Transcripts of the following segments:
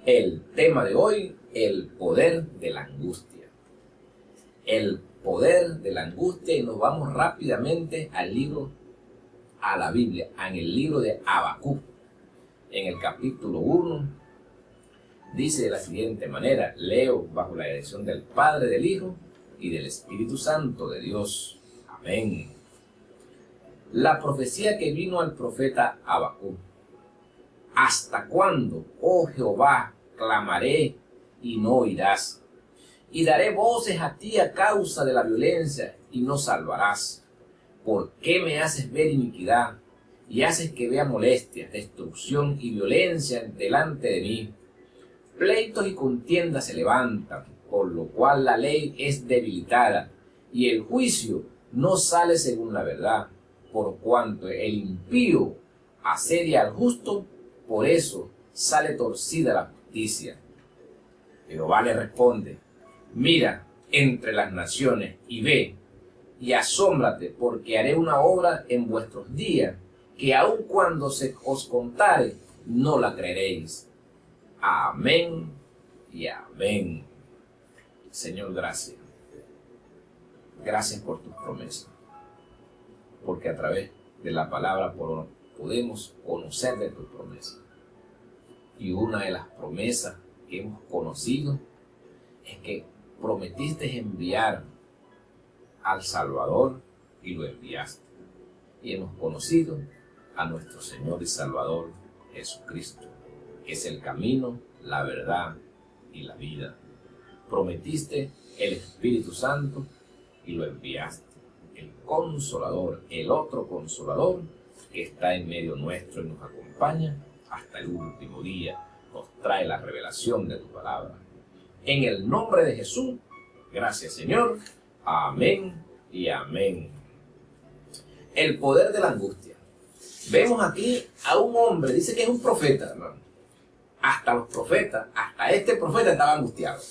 El tema de hoy, el poder de la angustia. El poder de la angustia, y nos vamos rápidamente al libro, a la Biblia, en el libro de Habacuc, en el capítulo 1, dice de la siguiente manera, leo bajo la dirección del Padre, del Hijo y del Espíritu Santo de Dios. Amén. La profecía que vino al profeta Habacuc. ¿Hasta cuándo, oh Jehová, clamaré y no oirás? Y daré voces a ti a causa de la violencia y no salvarás. ¿Por qué me haces ver iniquidad y haces que vea molestias, destrucción y violencia delante de mí? Pleitos y contiendas se levantan, por lo cual la ley es debilitada y el juicio no sale según la verdad. Por cuanto el impío asedia al justo, por eso sale torcida la justicia. Jehová le responde, mira entre las naciones y ve, y asómbrate, porque haré una obra en vuestros días, que aun cuando se os contare, no la creeréis. Amén y amén. Señor, gracias. Gracias por tus promesas, porque a través de la palabra podemos conocer de tus promesas. Y una de las promesas que hemos conocido es que prometiste enviar al Salvador y lo enviaste. Y hemos conocido a nuestro Señor y Salvador Jesucristo, que es el camino, la verdad y la vida. Prometiste el Espíritu Santo y lo enviaste. El Consolador, el otro Consolador que está en medio nuestro y nos acompaña hasta el último día, nos trae la revelación de tu palabra. En el nombre de Jesús, gracias Señor, amén y amén. El poder de la angustia. Vemos aquí a un hombre, dice que es un profeta, hermano. Hasta los profetas, hasta este profeta estaba angustiado.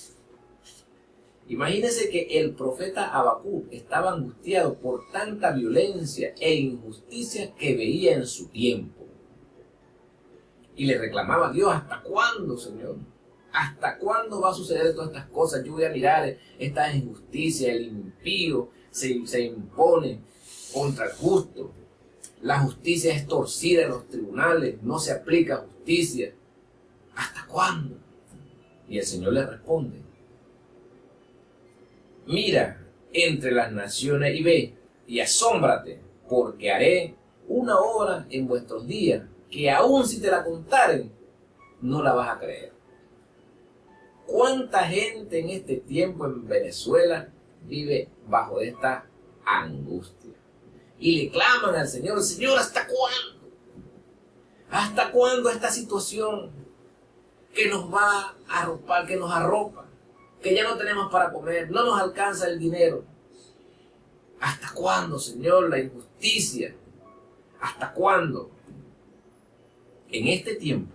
Imagínense que el profeta Habacuc estaba angustiado por tanta violencia e injusticia que veía en su tiempo. Y le reclamaba a Dios, ¿hasta cuándo, Señor? ¿Hasta cuándo va a suceder todas estas cosas? Yo voy a mirar estas injusticias, el impío se impone contra el justo. La justicia es torcida en los tribunales, no se aplica justicia. ¿Hasta cuándo? Y el Señor le responde, mira entre las naciones y ve, y asómbrate, porque haré una obra en vuestros días, que aun si te la contaren, no la vas a creer. ¿Cuánta gente en este tiempo en Venezuela vive bajo esta angustia? Y le claman al Señor, Señor, ¿hasta cuándo? ¿Hasta cuándo esta situación que nos va a arropar, que nos arropa? Que ya no tenemos para comer, no nos alcanza el dinero. ¿Hasta cuándo, Señor, la injusticia? ¿Hasta cuándo? En este tiempo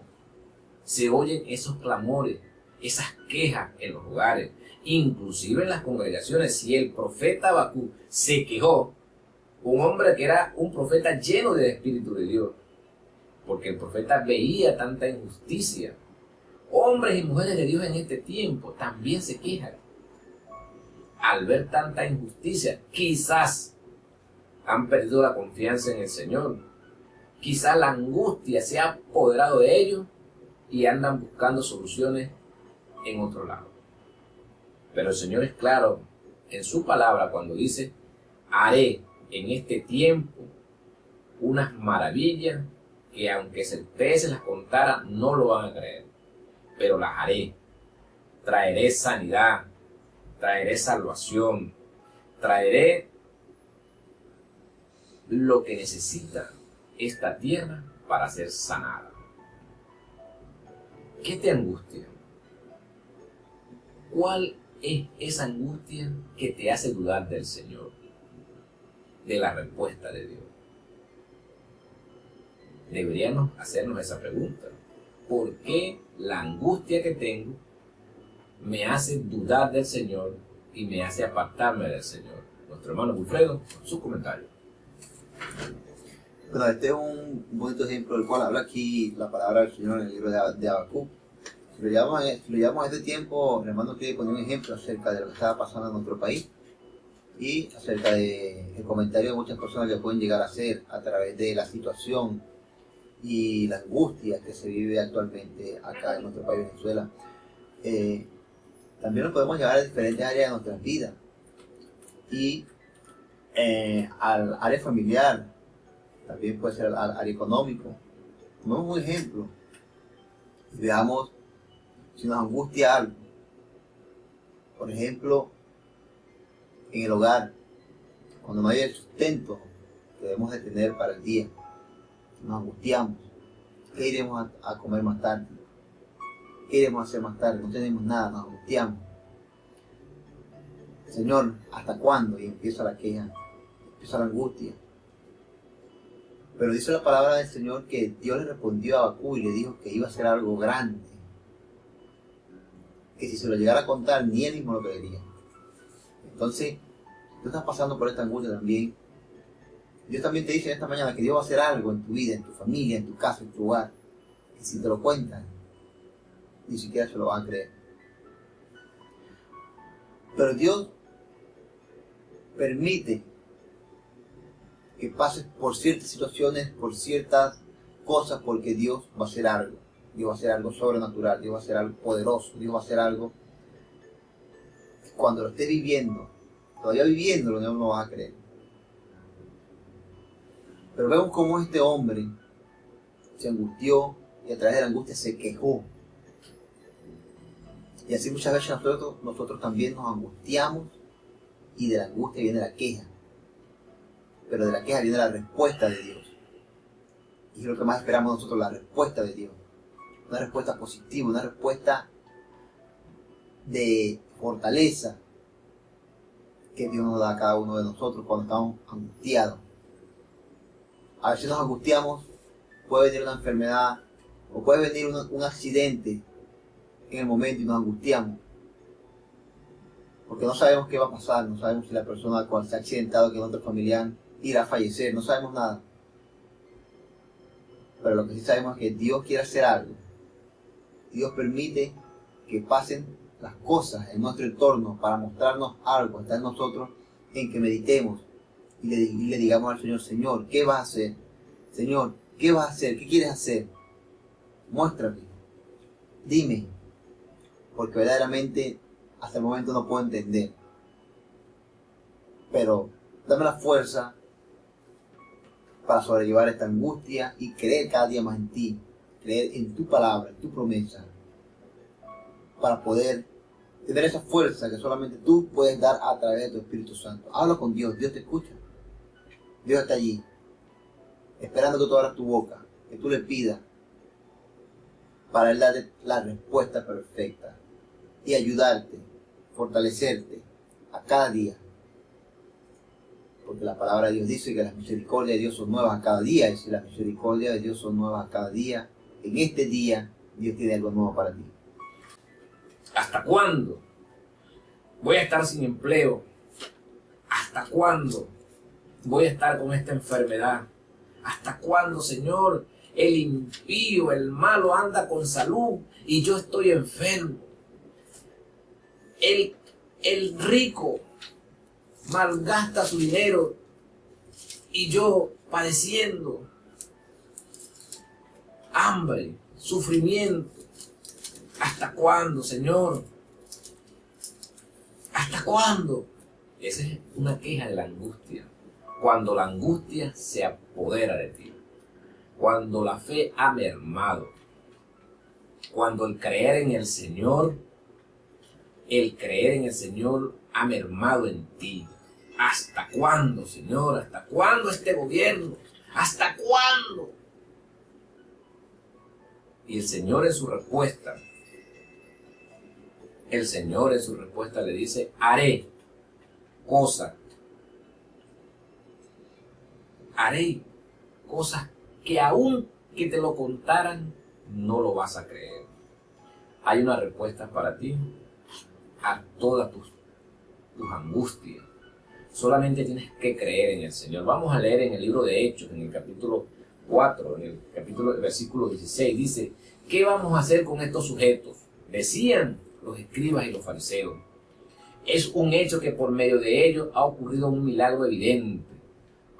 se oyen esos clamores, esas quejas en los hogares, inclusive en las congregaciones. Si el profeta Habacuc se quejó, un hombre que era un profeta lleno del Espíritu de Dios, porque el profeta veía tanta injusticia. Hombres y mujeres de Dios en este tiempo también se quejan al ver tanta injusticia. Quizás han perdido la confianza en el Señor. Quizás la angustia se ha apoderado de ellos y andan buscando soluciones en otro lado. Pero el Señor es claro en su palabra cuando dice, haré en este tiempo unas maravillas que aunque ustedes se las contara no lo van a creer. Pero las haré. Traeré sanidad, traeré salvación, traeré lo que necesita esta tierra para ser sanada. ¿Qué te angustia? ¿Cuál es esa angustia que te hace dudar del Señor, de la respuesta de Dios? Deberíamos hacernos esa pregunta. ¿Por qué la angustia que tengo me hace dudar del Señor y me hace apartarme del Señor? Nuestro hermano Wilfredo, su comentario. Bueno, este es un bonito ejemplo del cual habla aquí la palabra del Señor en el libro de Habacuc. Si lo llevamos a este tiempo, el hermano quiere poner un ejemplo acerca de lo que estaba pasando en nuestro país y acerca del comentario de muchas personas que pueden llegar a hacer a través de la situación y la angustia que se vive actualmente acá en nuestro país, Venezuela. También lo podemos llevar a diferentes áreas de nuestras vidas y al área familiar, también puede ser al área económico. Tomemos un ejemplo y veamos si nos angustia algo. Por ejemplo, en el hogar, cuando no hay el sustento que debemos de tener para el día, nos angustiamos. ¿Qué iremos a comer más tarde? ¿Qué iremos a hacer más tarde? No tenemos nada, nos angustiamos. Señor, ¿hasta cuándo? Y empieza la queja, empieza la angustia. Pero dice la palabra del Señor que Dios le respondió a Habacuc y le dijo que iba a hacer algo grande, que si se lo llegara a contar ni él mismo lo creería. Entonces, tú estás pasando por esta angustia también. Dios también te dice esta mañana que Dios va a hacer algo en tu vida, en tu familia, en tu casa, en tu hogar, que si te lo cuentan, ni siquiera se lo van a creer. Pero Dios permite que pases por ciertas situaciones, por ciertas cosas, porque Dios va a hacer algo. Dios va a hacer algo sobrenatural, Dios va a hacer algo poderoso, Dios va a hacer algo que cuando lo estés viviendo, todavía viviéndolo, no lo vas a creer. Pero vemos cómo este hombre se angustió y a través de la angustia se quejó. Y así muchas veces nosotros también nos angustiamos y de la angustia viene la queja. Pero de la queja viene la respuesta de Dios. Y es lo que más esperamos nosotros, la respuesta de Dios. Una respuesta positiva, una respuesta de fortaleza que Dios nos da a cada uno de nosotros cuando estamos angustiados. A veces nos angustiamos, puede venir una enfermedad o puede venir un accidente en el momento y nos angustiamos. Porque no sabemos qué va a pasar, no sabemos si la persona a la cual se ha accidentado, que es nuestro familiar, irá a fallecer, no sabemos nada. Pero lo que sí sabemos es que Dios quiere hacer algo. Dios permite que pasen las cosas en nuestro entorno para mostrarnos algo, está en nosotros, en que meditemos y le digamos al Señor, Señor, ¿qué vas a hacer? Señor, ¿qué vas a hacer? ¿Qué quieres hacer? Muéstrame, dime, porque verdaderamente hasta el momento no puedo entender. Pero dame la fuerza para sobrellevar esta angustia y creer cada día más en ti, creer en tu palabra, en tu promesa, para poder tener esa fuerza que solamente tú puedes dar a través de tu Espíritu Santo. Habla con Dios, Dios te escucha. Dios está allí, esperando que tú abras tu boca, que tú le pidas, para Él darte la respuesta perfecta y ayudarte, fortalecerte a cada día. Porque la palabra de Dios dice que las misericordias de Dios son nuevas a cada día, y si las misericordias de Dios son nuevas a cada día, en este día Dios tiene algo nuevo para ti. ¿Hasta cuándo voy a estar sin empleo? ¿Hasta cuándo voy a estar con esta enfermedad? ¿Hasta cuándo, Señor, el impío, el malo anda con salud y yo estoy enfermo? El rico malgasta su dinero y yo padeciendo hambre, sufrimiento. ¿Hasta cuándo, Señor? ¿Hasta cuándo? Esa es una queja de la angustia. Cuando la angustia se apodera de ti. Cuando la fe ha mermado. Cuando el creer en el Señor ha mermado en ti. ¿Hasta cuándo, Señor? ¿Hasta cuándo este gobierno? ¿Hasta cuándo? Y el Señor en su respuesta le dice, haré cosas que aún que te lo contaran, no lo vas a creer. Hay una respuesta para ti a todas tus angustias. Solamente tienes que creer en el Señor. Vamos a leer en el libro de Hechos, en el capítulo 4, en el versículo 16, dice, ¿qué vamos a hacer con estos sujetos? decían los escribas y los fariseos. Es un hecho que por medio de ellos ha ocurrido un milagro evidente.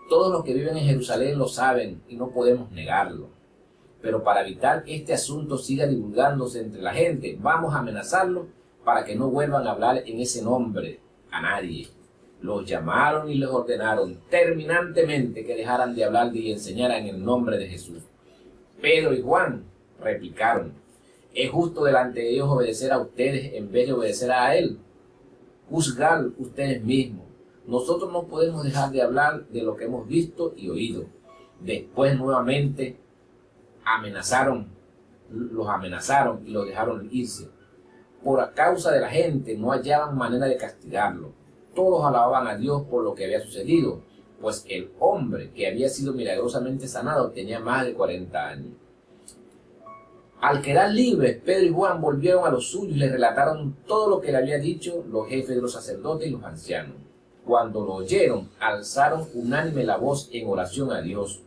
Todos los que viven en Jerusalén lo saben y no podemos negarlo. Pero para evitar que este asunto siga divulgándose entre la gente, vamos a amenazarlo para que no vuelvan a hablar en ese nombre a nadie. Los llamaron y les ordenaron terminantemente que dejaran de hablar y enseñaran en el nombre de Jesús. Pedro y Juan replicaron: ¿es justo delante de Dios obedecer a ustedes en vez de obedecer a Él? Juzgad ustedes mismos. Nosotros no podemos dejar de hablar de lo que hemos visto y oído. Después nuevamente los amenazaron y los dejaron irse. Por causa de la gente no hallaban manera de castigarlo. Todos alababan a Dios por lo que había sucedido, pues el hombre que había sido milagrosamente sanado tenía más de 40 años. Al quedar libres, Pedro y Juan volvieron a los suyos y les relataron todo lo que le había dicho los jefes de los sacerdotes y los ancianos. Cuando lo oyeron, alzaron unánime la voz en oración a Dios,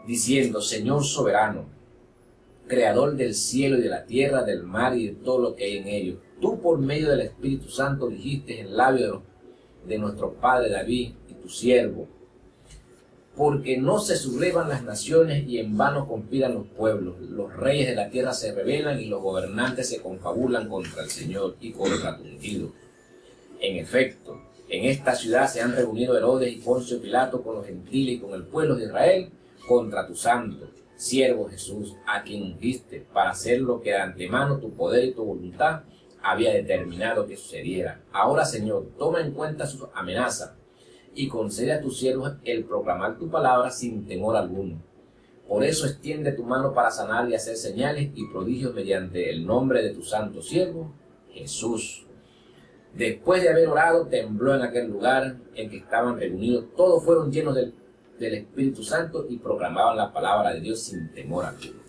diciendo: Señor soberano, creador del cielo y de la tierra, del mar y de todo lo que hay en ellos, tú por medio del Espíritu Santo dijiste en labio de nuestro padre David y tu siervo: porque no se sublevan las naciones y en vano conspiran los pueblos. Los reyes de la tierra se rebelan y los gobernantes se confabulan contra el Señor y contra tu ungido. En efecto, en esta ciudad se han reunido Herodes y Poncio Pilato con los gentiles y con el pueblo de Israel contra tu santo siervo Jesús, a quien ungiste para hacer lo que de antemano tu poder y tu voluntad había determinado que sucediera. Ahora, Señor, toma en cuenta sus amenazas y concede a tus siervos el proclamar tu palabra sin temor alguno. Por eso extiende tu mano para sanar y hacer señales y prodigios mediante el nombre de tu santo siervo, Jesús. Después de haber orado, tembló en aquel lugar en que estaban reunidos. Todos fueron llenos del Espíritu Santo y proclamaban la palabra de Dios sin temor alguno.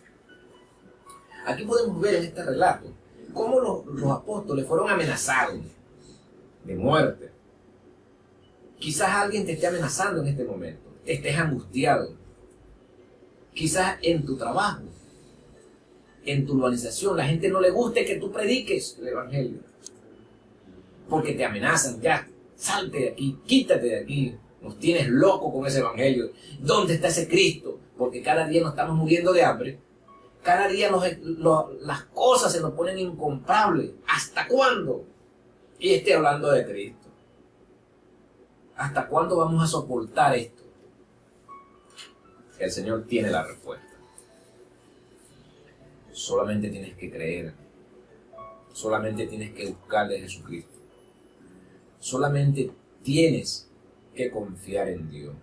Aquí podemos ver en este relato cómo los apóstoles fueron amenazados de muerte. Quizás alguien te esté amenazando en este momento, estés angustiado. Quizás en tu trabajo, en tu organización, la gente no le guste que tú prediques el Evangelio. Porque te amenazan: ya, salte de aquí, quítate de aquí, nos tienes loco con ese Evangelio. ¿Dónde está ese Cristo? Porque cada día nos estamos muriendo de hambre. Cada día las cosas se nos ponen incomprables. ¿Hasta cuándo? Y estoy hablando de Cristo. ¿Hasta cuándo vamos a soportar esto? El Señor tiene la respuesta. Solamente tienes que creer. Solamente tienes que buscar de Jesucristo. Solamente tienes que confiar en Dios.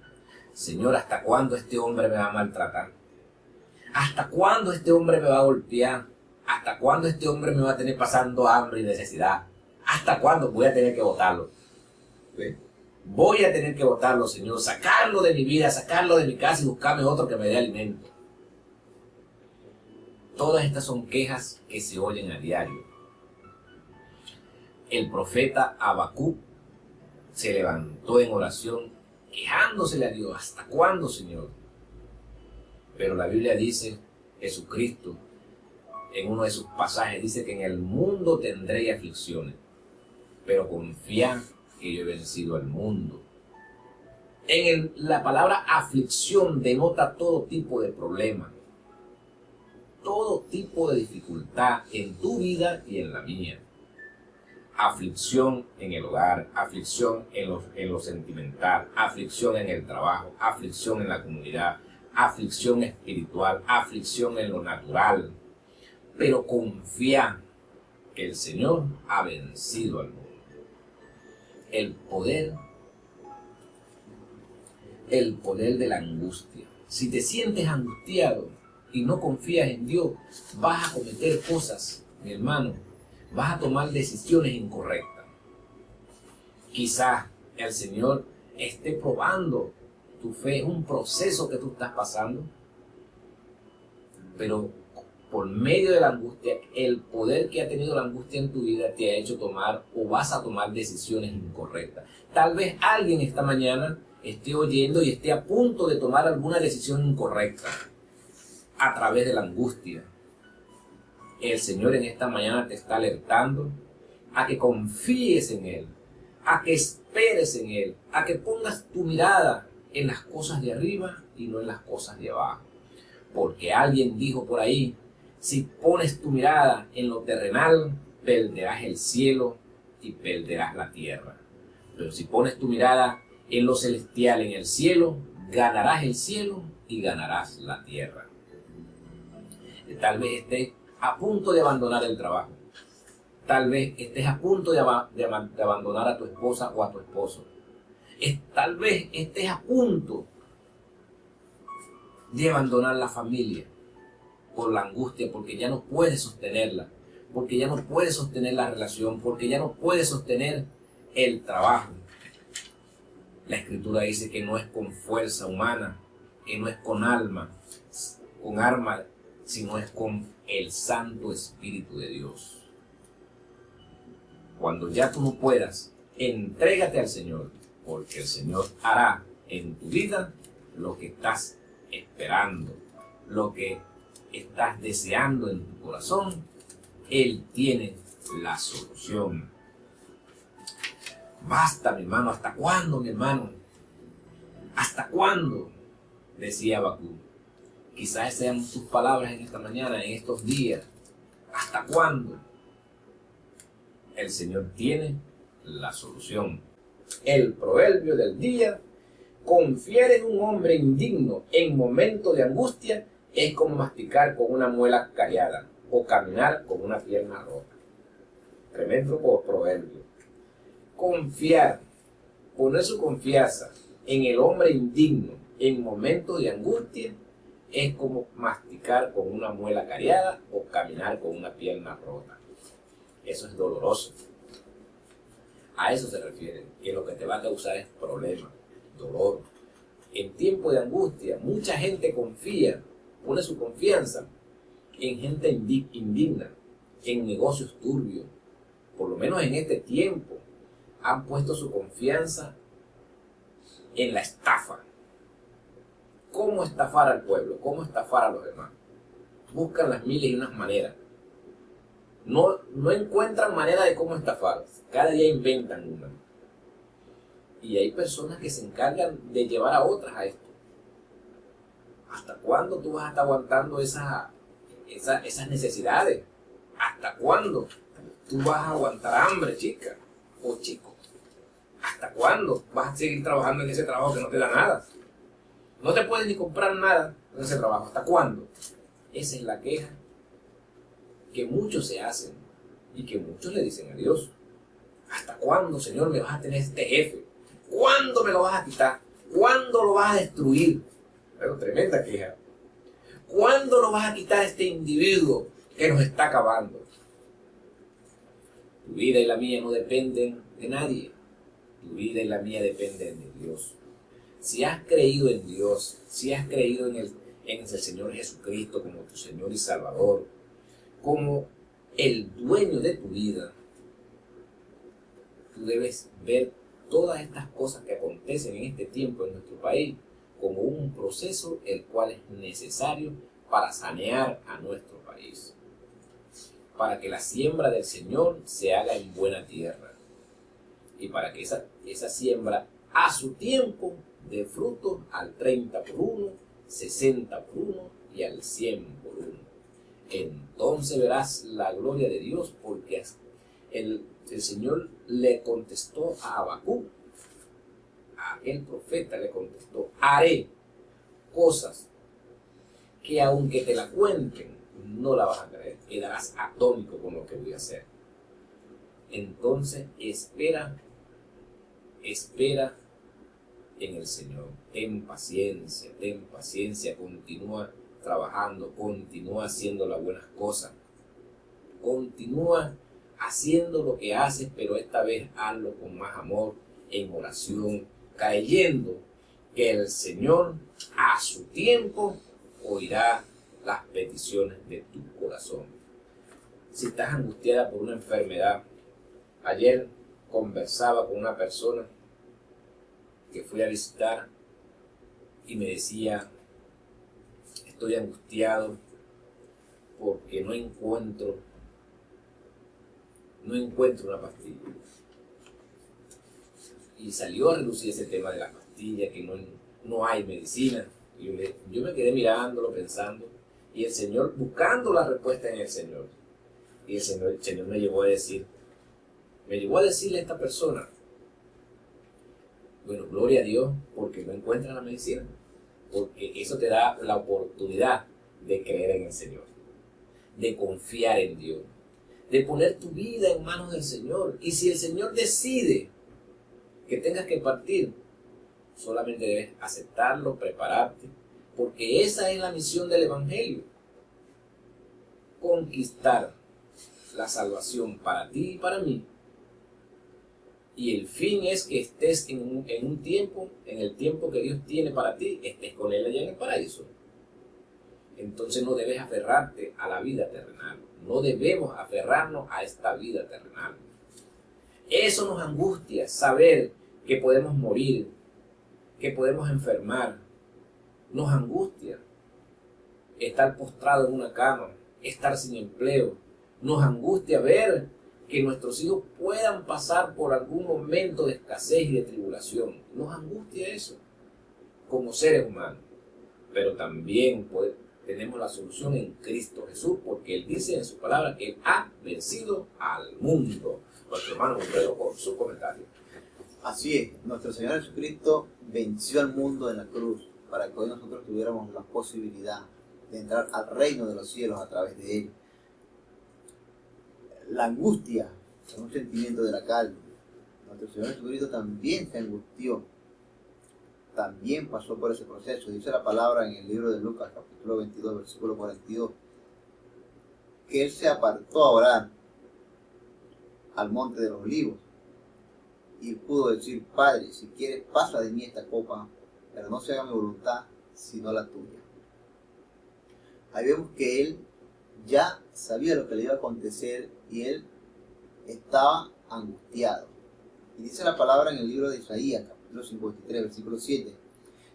Señor, ¿hasta cuándo este hombre me va a maltratar? ¿Hasta cuándo este hombre me va a golpear? ¿Hasta cuándo este hombre me va a tener pasando hambre y necesidad? ¿Hasta cuándo voy a tener que botarlo? ¿Sí? Voy a tener que botarlo, Señor, sacarlo de mi vida, sacarlo de mi casa y buscarme otro que me dé alimento. Todas estas son quejas que se oyen a diario. El profeta Habacuc se levantó en oración, quejándosele a Dios: ¿hasta cuándo, Señor? Pero la Biblia dice, Jesucristo, en uno de sus pasajes, dice que en el mundo tendréis aflicciones, pero confiad que yo he vencido al mundo. La palabra aflicción denota todo tipo de problema, todo tipo de dificultad en tu vida y en la mía. Aflicción en el hogar, aflicción en lo sentimental, aflicción en el trabajo, aflicción en la comunidad, aflicción espiritual, aflicción en lo natural. Pero confía que el Señor ha vencido al mundo. El poder de la angustia. Si te sientes angustiado y no confías en Dios, vas a cometer cosas, mi hermano, vas a tomar decisiones incorrectas. Quizás el Señor esté probando tu fe, es un proceso que tú estás pasando, pero por medio de la angustia, el poder que ha tenido la angustia en tu vida te ha hecho tomar o vas a tomar decisiones incorrectas. Tal vez alguien esta mañana esté oyendo y esté a punto de tomar alguna decisión incorrecta a través de la angustia. El Señor en esta mañana te está alertando a que confíes en Él, a que esperes en Él, a que pongas tu mirada en las cosas de arriba y no en las cosas de abajo. Porque alguien dijo por ahí, si pones tu mirada en lo terrenal, perderás el cielo y perderás la tierra. Pero si pones tu mirada en lo celestial, en el cielo, ganarás el cielo y ganarás la tierra. Tal vez estés a punto de abandonar el trabajo. Tal vez estés a punto de abandonar a tu esposa o a tu esposo. Tal vez estés a punto de abandonar la familia por la angustia, porque ya no puedes sostenerla, porque ya no puedes sostener la relación, porque ya no puedes sostener el trabajo. La Escritura dice que no es con fuerza humana, que no es con arma, sino es con el Santo Espíritu de Dios. Cuando ya tú no puedas, entrégate al Señor, porque el Señor hará en tu vida lo que estás esperando, lo que estás deseando en tu corazón. Él tiene la solución. Basta, mi hermano. ¿Hasta cuándo, mi hermano? ¿Hasta cuándo? Decía Habacuc. Quizás sean tus palabras en esta mañana, en estos días. ¿Hasta cuándo? El Señor tiene la solución. El proverbio del día: confiar en un hombre indigno en momento de angustia es como masticar con una muela callada o caminar con una pierna rota. Tremendo proverbio. Confiar, poner su confianza en el hombre indigno en momentos de angustia es como masticar con una muela callada o caminar con una pierna rota. Eso es doloroso. A eso se refiere, que lo que te va a causar es problema, dolor. En tiempo de angustia, mucha gente pone su confianza en gente indigna, en negocios turbios. Por lo menos en este tiempo han puesto su confianza en la estafa. ¿Cómo estafar al pueblo? ¿Cómo estafar a los demás? Buscan las miles y unas maneras. No encuentran manera de cómo estafar. Cada día inventan una. Y hay personas que se encargan de llevar a otras a esto. ¿Hasta cuándo tú vas a estar aguantando esas necesidades? ¿Hasta cuándo tú vas a aguantar hambre, chica o chico? ¿Hasta cuándo vas a seguir trabajando en ese trabajo que no te da nada? No te puedes ni comprar nada en ese trabajo. ¿Hasta cuándo? Esa es la queja que muchos se hacen y que muchos le dicen a Dios. ¿Hasta cuándo, Señor, me vas a tener este jefe? ¿Cuándo me lo vas a quitar? ¿Cuándo lo vas a destruir? Pero tremenda queja. ¿Cuándo lo vas a quitar a este individuo que nos está acabando? Tu vida y la mía no dependen de nadie. Tu vida y la mía dependen de Dios. Si has creído en Dios, si has creído en el Señor Jesucristo como tu Señor y Salvador, como el dueño de tu vida, tú debes ver todas estas cosas que acontecen en este tiempo en nuestro país como un proceso el cual es necesario para sanear a nuestro país, para que la siembra del Señor se haga en buena tierra y para que esa siembra a su tiempo dé fruto al 30 por 1, 60 por 1 y al 100 por 1. Entonces verás la gloria de Dios, porque el Señor le contestó a Habacuc, a aquel profeta le contestó: haré cosas que aunque te la cuenten, no la vas a creer, quedarás atónico con lo que voy a hacer. Entonces espera en el Señor, ten paciencia, continúa trabajando, continúa haciendo las buenas cosas, continúa haciendo lo que haces, pero esta vez hazlo con más amor, en oración, creyendo que el Señor a su tiempo oirá las peticiones de tu corazón. Si estás angustiada por una enfermedad, ayer conversaba con una persona que fui a visitar y me decía: estoy angustiado porque no encuentro una pastilla. Y salió a relucir ese tema de la pastilla, que no hay medicina. Y yo me quedé mirándolo, pensando, y el Señor, buscando la respuesta en el Señor. Y el Señor me llevó a decirle a esta persona, bueno, gloria a Dios, porque no encuentra la medicina. Porque eso te da la oportunidad de creer en el Señor, de confiar en Dios, de poner tu vida en manos del Señor. Y si el Señor decide que tengas que partir, solamente debes aceptarlo, prepararte, porque esa es la misión del Evangelio: conquistar la salvación para ti y para mí. Y el fin es que estés en un tiempo, en el tiempo que Dios tiene para ti, estés con Él allá en el paraíso. Entonces no debes aferrarte a la vida terrenal. No debemos aferrarnos a esta vida terrenal. Eso nos angustia, saber que podemos morir, que podemos enfermar. Nos angustia estar postrado en una cama, estar sin empleo. Nos angustia ver que nuestros hijos puedan pasar por algún momento de escasez y de tribulación. Nos angustia eso como seres humanos. Pero también tenemos la solución en Cristo Jesús, porque Él dice en su palabra que Él ha vencido al mundo. Nuestro hermano Wilfredo con su comentario. Así es, nuestro Señor Jesucristo venció al mundo en la cruz para que hoy nosotros tuviéramos la posibilidad de entrar al reino de los cielos a través de Él. La angustia es un sentimiento de la carne. Nuestro Señor Jesucristo también se angustió, también pasó por ese proceso. Dice la palabra en el libro de Lucas, capítulo 22, versículo 42, que Él se apartó a orar al monte de los olivos y pudo decir: Padre, si quieres, pasa de mí esta copa, pero no se haga mi voluntad, sino la tuya. Ahí vemos que Él ya sabía lo que le iba a acontecer y Él estaba angustiado. Y dice la palabra en el libro de Isaías, capítulo 53, versículo 7.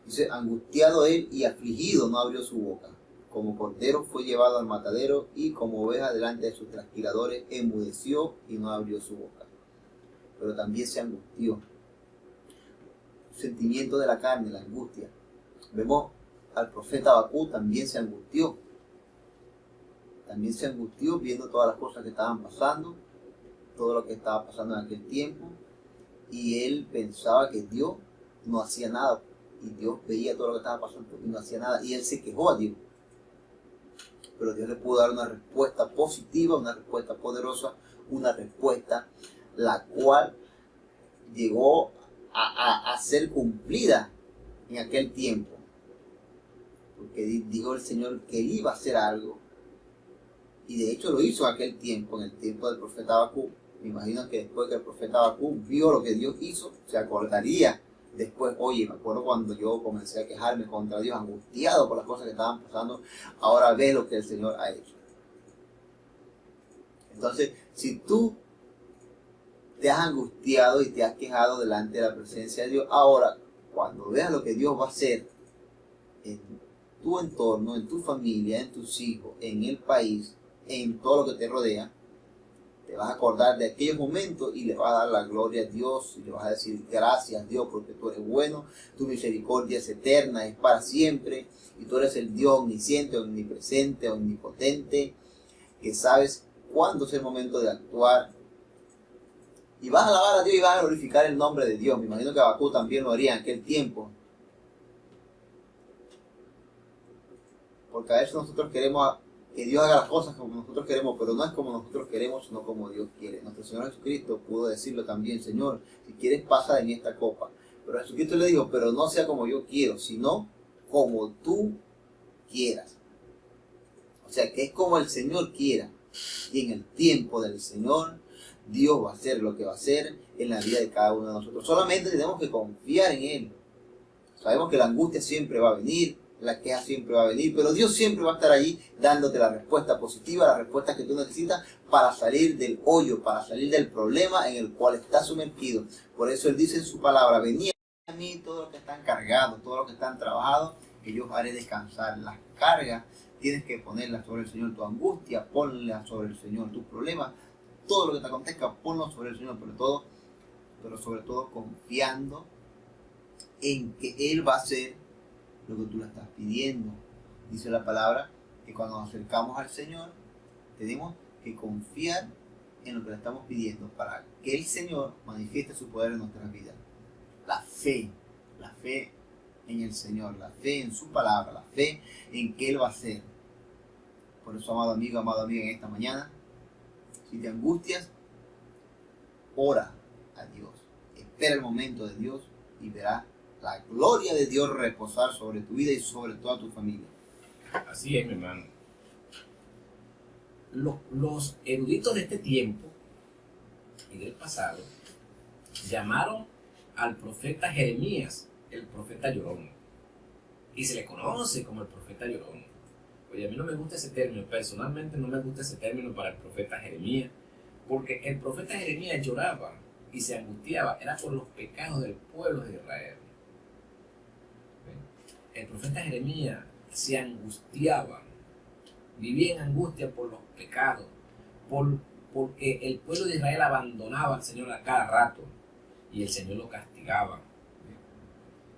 Dice: angustiado Él y afligido no abrió su boca. Como cordero fue llevado al matadero, y como oveja delante de sus trasquiladores enmudeció y no abrió su boca. Pero también se angustió. Sentimiento de la carne, la angustia. Vemos al profeta Habacuc, también se angustió. También se angustió viendo todas las cosas que estaban pasando, todo lo que estaba pasando en aquel tiempo, y él pensaba que Dios no hacía nada, y Dios veía todo lo que estaba pasando y no hacía nada, y él se quejó a Dios. Pero Dios le pudo dar una respuesta positiva, una respuesta poderosa, una respuesta la cual llegó a ser cumplida en aquel tiempo, porque dijo el Señor que él iba a hacer algo. Y de hecho lo hizo en aquel tiempo, en el tiempo del profeta Habacuc. Me imagino que después que el profeta Habacuc vio lo que Dios hizo, se acordaría después: oye, me acuerdo cuando yo comencé a quejarme contra Dios, angustiado por las cosas que estaban pasando, ahora ve lo que el Señor ha hecho. Entonces, si tú te has angustiado y te has quejado delante de la presencia de Dios, ahora, cuando veas lo que Dios va a hacer en tu entorno, en tu familia, en tus hijos, en el país, en todo lo que te rodea, te vas a acordar de aquellos momentos y le vas a dar la gloria a Dios y le vas a decir: gracias, Dios, porque tú eres bueno, tu misericordia es eterna, es para siempre, y tú eres el Dios omnisciente, omnipresente, omnipotente, que sabes cuándo es el momento de actuar. Y vas a alabar a Dios y vas a glorificar el nombre de Dios. Me imagino que Habacuc también lo haría en aquel tiempo, porque a veces nosotros queremos que Dios haga las cosas como nosotros queremos, pero no es como nosotros queremos, sino como Dios quiere. Nuestro Señor Jesucristo pudo decirlo también: Señor, si quieres, pasa de mí esta copa. Pero Jesucristo le dijo: pero no sea como yo quiero, sino como tú quieras. O sea, que es como el Señor quiera. Y en el tiempo del Señor, Dios va a hacer lo que va a hacer en la vida de cada uno de nosotros. Solamente tenemos que confiar en Él. Sabemos que la angustia siempre va a venir, la queja siempre va a venir, pero Dios siempre va a estar allí dándote la respuesta positiva, la respuesta que tú necesitas para salir del hoyo, para salir del problema en el cual estás sumergido. Por eso Él dice en su palabra: venid a mí todos los que están cargados, todos los que están trabajados, que yo os haré descansar. Las cargas tienes que ponerla sobre el Señor. Tu angustia, ponla sobre el Señor. Tus problemas, todo lo que te acontezca, ponlo sobre el Señor. Pero sobre todo confiando en que Él va a hacer lo que tú le estás pidiendo. Dice la palabra que cuando nos acercamos al Señor, tenemos que confiar en lo que le estamos pidiendo para que el Señor manifieste su poder en nuestras vidas. La fe en el Señor, la fe en su palabra, la fe en que Él va a hacer. Por eso, amado amigo, amada amiga, en esta mañana, si te angustias, ora a Dios. Espera el momento de Dios y verás la gloria de Dios reposar sobre tu vida y sobre toda tu familia. Así es, mi hermano. Los eruditos de este tiempo y del pasado llamaron al profeta Jeremías el profeta llorón, y se le conoce como el profeta llorón. Oye, a mí no me gusta ese término, personalmente no me gusta ese término para el profeta Jeremías, porque el profeta Jeremías lloraba y se angustiaba, era por los pecados del pueblo de Israel. El profeta Jeremías se angustiaba, vivía en angustia por los pecados, porque el pueblo de Israel abandonaba al Señor a cada rato y el Señor lo castigaba.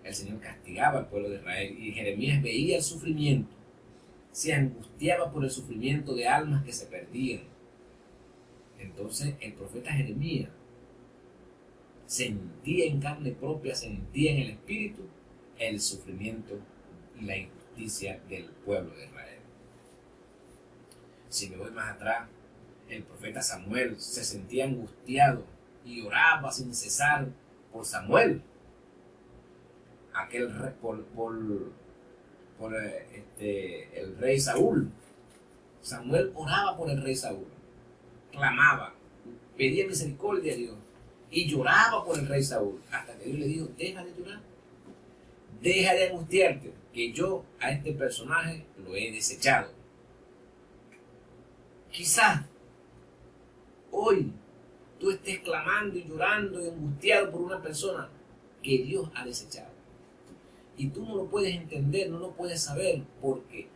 El Señor castigaba al pueblo de Israel y Jeremías veía el sufrimiento, se angustiaba por el sufrimiento de almas que se perdían. Entonces el profeta Jeremías sentía en carne propia, sentía en el espíritu el sufrimiento y la injusticia del pueblo de Israel. Si me voy más atrás, el profeta Samuel se sentía angustiado y oraba sin cesar por Samuel, el rey Saúl. Samuel oraba por el rey Saúl, clamaba, pedía misericordia a Dios y lloraba por el rey Saúl, hasta que Dios le dijo: deja de llorar, deja de angustiarte, que yo a este personaje lo he desechado. Quizás hoy tú estés clamando y llorando y angustiado por una persona que Dios ha desechado. Y tú no lo puedes entender, no lo puedes saber, porque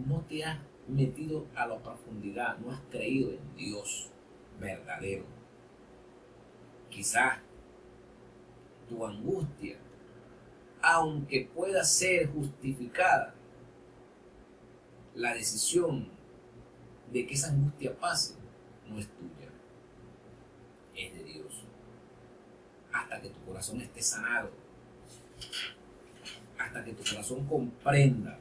no te has metido a la profundidad, no has creído en Dios verdadero. Quizás tu angustia, aunque pueda ser justificada, la decisión de que esa angustia pase no es tuya, es de Dios. Hasta que tu corazón esté sanado, hasta que tu corazón comprenda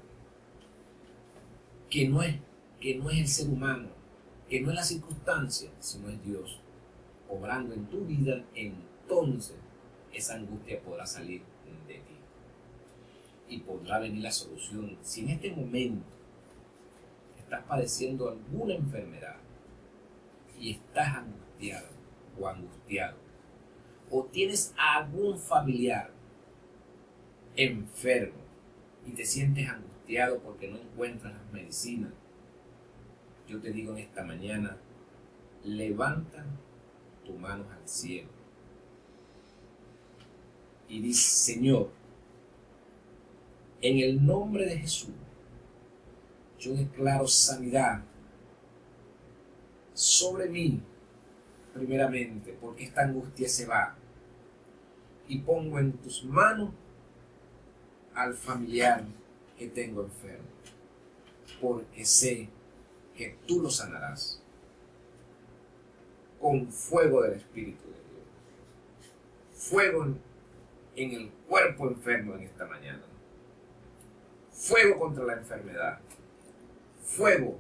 que no es el ser humano, que no es la circunstancia, sino es Dios obrando en tu vida, entonces esa angustia podrá salir de ti y podrá venir la solución. Si en este momento estás padeciendo alguna enfermedad y estás angustiado o angustiado, o tienes a algún familiar enfermo y te sientes angustiado porque no encuentras las medicinas, yo te digo en esta mañana: levanta tus manos al cielo y dice: Señor, en el nombre de Jesús, yo declaro sanidad sobre mí, primeramente, porque esta angustia se va, y pongo en tus manos al familiar que tengo enfermo, porque sé que tú lo sanarás con fuego del Espíritu de Dios, fuego en el cuerpo enfermo en esta mañana, fuego contra la enfermedad, fuego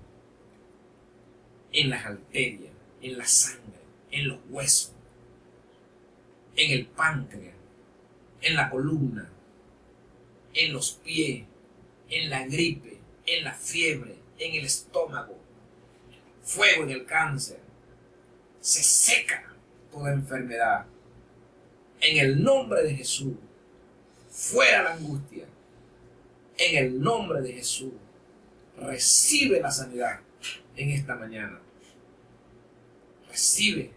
en las arterias, en la sangre, en los huesos, en el páncreas, en la columna, en los pies, en la gripe, en la fiebre, en el estómago, fuego en el cáncer. Se seca toda enfermedad. En el nombre de Jesús, fuera la angustia. En el nombre de Jesús, recibe la sanidad en esta mañana. Recibe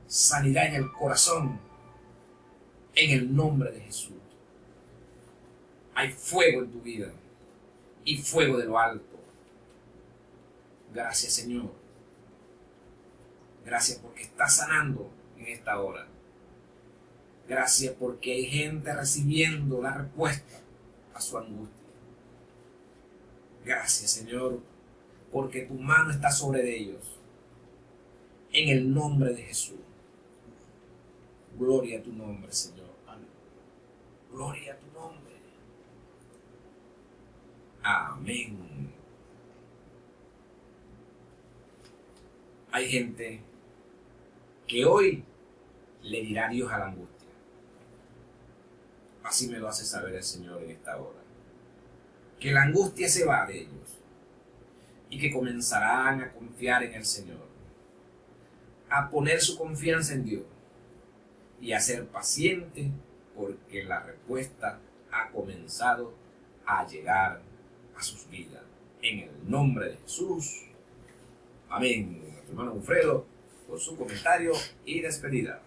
sanidad en el corazón, en el nombre de Jesús. Hay fuego en tu vida y fuego de lo alto. Gracias, Señor. Gracias porque estás sanando en esta hora. Gracias porque hay gente recibiendo la respuesta a su angustia. Gracias, Señor, porque tu mano está sobre ellos. En el nombre de Jesús. Gloria a tu nombre, Señor. Gloria a tu nombre. Amén. Hay gente que hoy le dirá adiós a la angustia. Así me lo hace saber el Señor en esta hora. Que la angustia se va de ellos y que comenzarán a confiar en el Señor, a poner su confianza en Dios y a ser pacientes porque la respuesta ha comenzado a llegar a sus vidas. En el nombre de Jesús. Amén. Nuestro hermano Alfredo, por su comentario y despedida.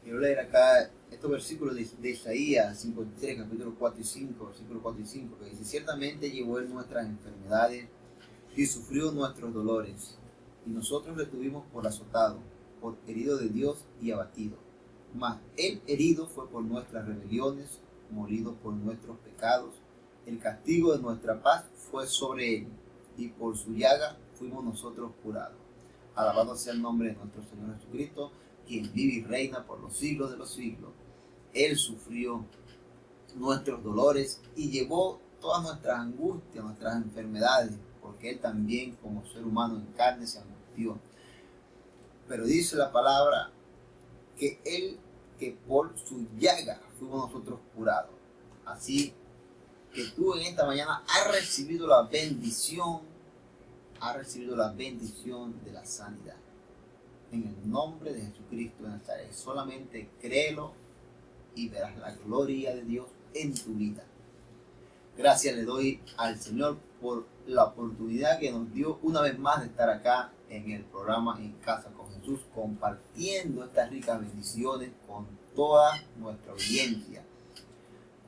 Quiero leer acá estos versículos de Isaías 53, capítulo 4 y 5, versículos 4 y 5, que dice: ciertamente llevó él nuestras enfermedades y sufrió nuestros dolores, y nosotros le tuvimos por azotado, por herido de Dios y abatido. Mas él herido fue por nuestras rebeliones, molido por nuestros pecados. El castigo de nuestra paz fue sobre él, y por su llaga fuimos nosotros curados. Alabado sea el nombre de nuestro Señor Jesucristo, quien vive y reina por los siglos de los siglos. Él sufrió nuestros dolores y llevó todas nuestras angustias, nuestras enfermedades, porque Él también, como ser humano en carne, se angustió. Pero dice la palabra que por su llaga fuimos nosotros curados. Así que tú en esta mañana has recibido la bendición de la sanidad. En el nombre de Jesucristo de Nazaret. Solamente créelo y verás la gloria de Dios en tu vida. Gracias le doy al Señor por la oportunidad que nos dio una vez más de estar acá en el programa En Casa con Jesús, compartiendo estas ricas bendiciones con toda nuestra audiencia,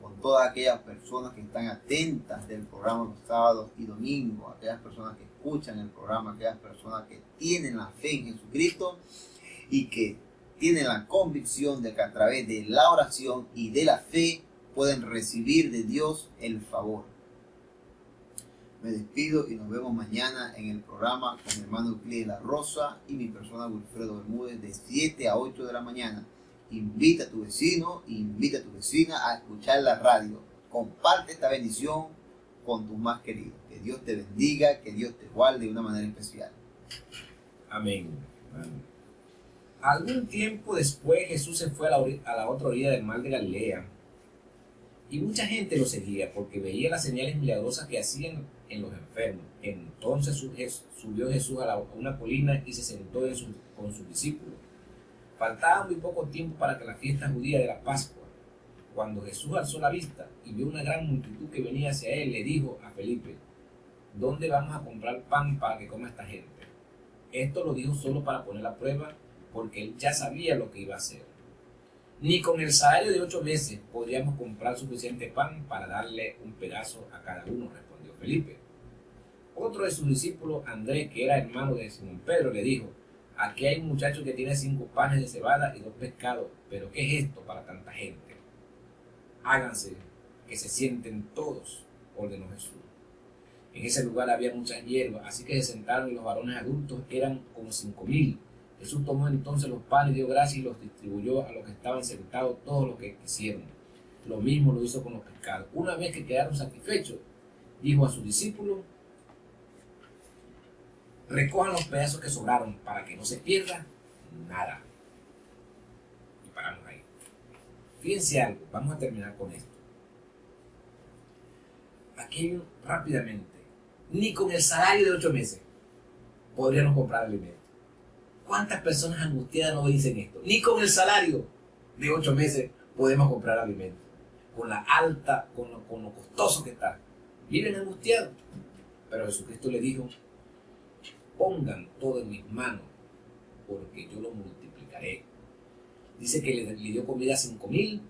con todas aquellas personas que están atentas del programa los sábados y domingos, aquellas personas que escuchan el programa, aquellas personas que tienen la fe en Jesucristo y que tienen la convicción de que a través de la oración y de la fe pueden recibir de Dios el favor. Me despido y nos vemos mañana en el programa con mi hermano Euclides La Rosa y mi persona Wilfredo Bermúdez de 7 a 8 de la mañana. Invita a tu vecino, invita a tu vecina a escuchar la radio. Comparte esta bendición con tus más queridos. Que Dios te bendiga, que Dios te guarde de una manera especial. Amén. Amén. Algún tiempo después Jesús se fue a la otra orilla del mar de Galilea y mucha gente lo seguía porque veía las señales milagrosas que hacían en los enfermos. Entonces subió Jesús a una colina y se sentó con sus discípulos. Faltaba muy poco tiempo para que la fiesta judía de la Pascua. Cuando Jesús alzó la vista y vio una gran multitud que venía hacia él, le dijo a Felipe: ¿dónde vamos a comprar pan para que coma esta gente? Esto lo dijo solo para poner a prueba, porque él ya sabía lo que iba a hacer. Ni con el salario de 8 meses podríamos comprar suficiente pan para darle un pedazo a cada uno, respondió Felipe. Otro de sus discípulos, Andrés, que era hermano de Simón Pedro, le dijo: aquí hay un muchacho que tiene 5 panes de cebada y 2 pescados, pero ¿qué es esto para tanta gente? Háganse que se sienten todos, ordenó Jesús. En ese lugar había muchas hierbas, así que se sentaron y los varones adultos eran como 5,000. Jesús tomó entonces los panes, dio gracias y los distribuyó a los que estaban sentados, todos los que quisieron. Lo mismo lo hizo con los pescados. Una vez que quedaron satisfechos, dijo a sus discípulos: recojan los pedazos que sobraron para que no se pierda nada. Y paramos ahí. Fíjense algo, vamos a terminar con esto. Aquí rápidamente, ni con el salario de 8 meses podríamos comprar alimentos. ¿Cuántas personas angustiadas no dicen esto? Ni con el salario de 8 meses podemos comprar alimentos. Con la alta, con lo costoso que está. Viven angustiados. Pero Jesucristo le dijo: pongan todo en mis manos, porque yo lo multiplicaré. Dice que le dio comida a 5,000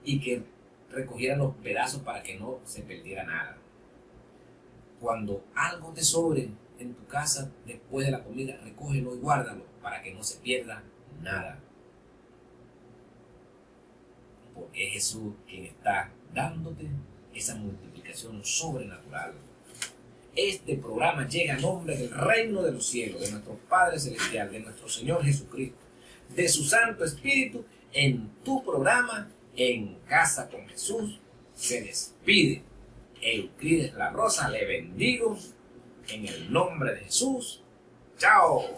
y que recogieran los pedazos para que no se perdiera nada. cuando algo te sobre en tu casa después de la comida, recógelo y guárdalo para que no se pierda nada. Porque es Jesús quien está dándote esa multiplicación sobrenatural. Este programa llega a nombre del reino de los cielos, de nuestro Padre Celestial, de nuestro Señor Jesucristo, de su Santo Espíritu. En tu programa, En Casa con Jesús, se despide Euclides La Rosa. Le bendigo en el nombre de Jesús. ¡Chao!